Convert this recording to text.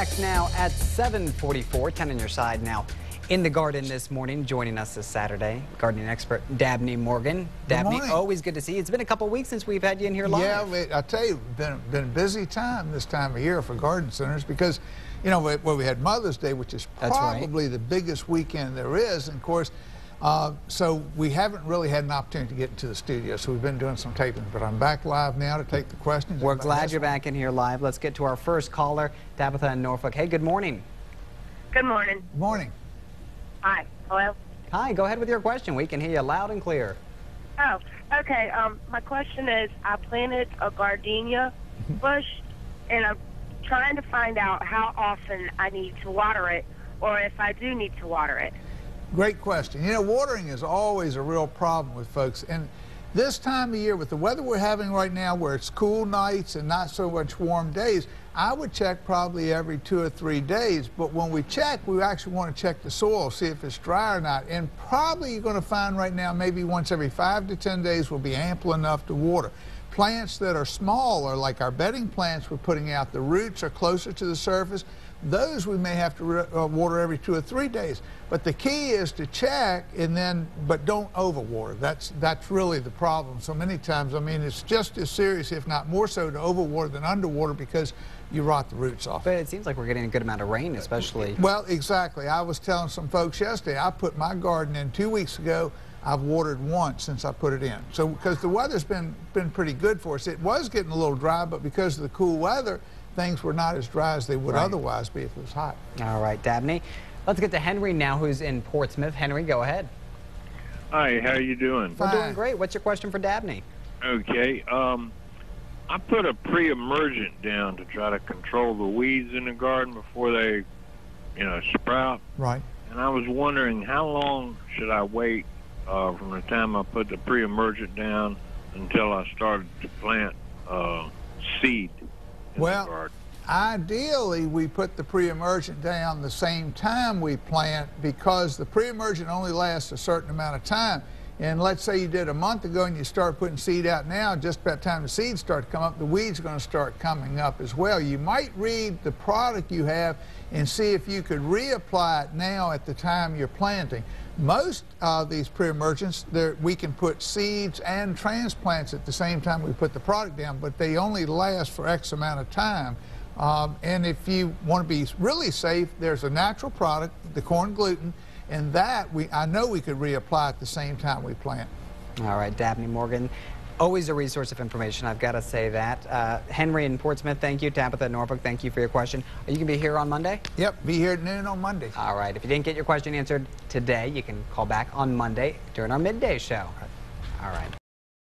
back now at 7:44, 10 on your side now. In the garden this morning, joining us this Saturday, gardening expert Dabney Morgan. Dabney, always good to see you. It's been a couple weeks since we've had you in here live. Yeah, I tell you, been a busy time this time of year for garden centers because, you know, we had Mother's Day, which is probably the biggest weekend there is, and of course, so we haven't really had an opportunity to get into the studio, so we've been doing some taping, but I'm back live now to take the questions. We're glad you're back in here live. Let's get to our first caller, Tabitha in Norfolk. Hey, good morning. Good morning. Morning. Hi. Hello? Hi, go ahead with your question. We can hear you loud and clear. Oh, okay. My question is, I planted a gardenia bush, and I'm trying to find out how often I need to water it, or if I do need to water it. Great question. You know, watering is always a real problem with folks. And this time of year, with the weather we're having right now, where it's cool nights and not so much warm days, I would check probably every 2 or 3 days. But when we check, we actually want to check the soil, see if it's dry or not. And probably you're going to find right now maybe once every 5 to 10 days will be ample enough to water. Plants that are smaller, like our bedding plants we're putting out, the roots are closer to the surface. Those we may have to water every 2 or 3 days. But the key is to check and then, but don't overwater. That's really the problem. So many times, I mean, it's just as serious, if not more so, to overwater than underwater because you rot the roots off. But it seems like we're getting a good amount of rain, especially. Well, exactly. I was telling some folks yesterday, I put my garden in 2 weeks ago. I've watered once since I put it in. So because the weather's been pretty good for us. It was getting a little dry, but because of the cool weather, things were not as dry as they would otherwise be if it was hot. All right, Dabney. Let's get to Henry now, who's in Portsmouth. Henry, go ahead. Hi, how you doing? We're doing great. What's your question for Dabney? Okay, I put a pre-emergent down to try to control the weeds in the garden before they, you know, sprout. Right. And I was wondering, how long should I wait from the time I put the pre-emergent down until I started to plant seed in the garden? Ideally, we put the pre-emergent down the same time we plant because the pre-emergent only lasts a certain amount of time. And let's say you did a month ago and you start putting seed out now, just about time the seeds start to come up, the weeds are going to start coming up as well. You might read the product you have and see if you could reapply it now at the time you're planting. Most of these pre-emergents, we can put seeds and transplants at the same time we put the product down, but they only last for X amount of time. And if you want to be really safe, there's a natural product, the corn gluten, and that I know we could reapply at the same time we plant. All right, Dabney Morgan, always a resource of information, I've got to say that. Henry in Portsmouth, thank you. Tabitha in Norfolk, thank you for your question. Are you going to be here on Monday? Yep, be here at noon on Monday. All right, if you didn't get your question answered today, you can call back on Monday during our midday show. All right.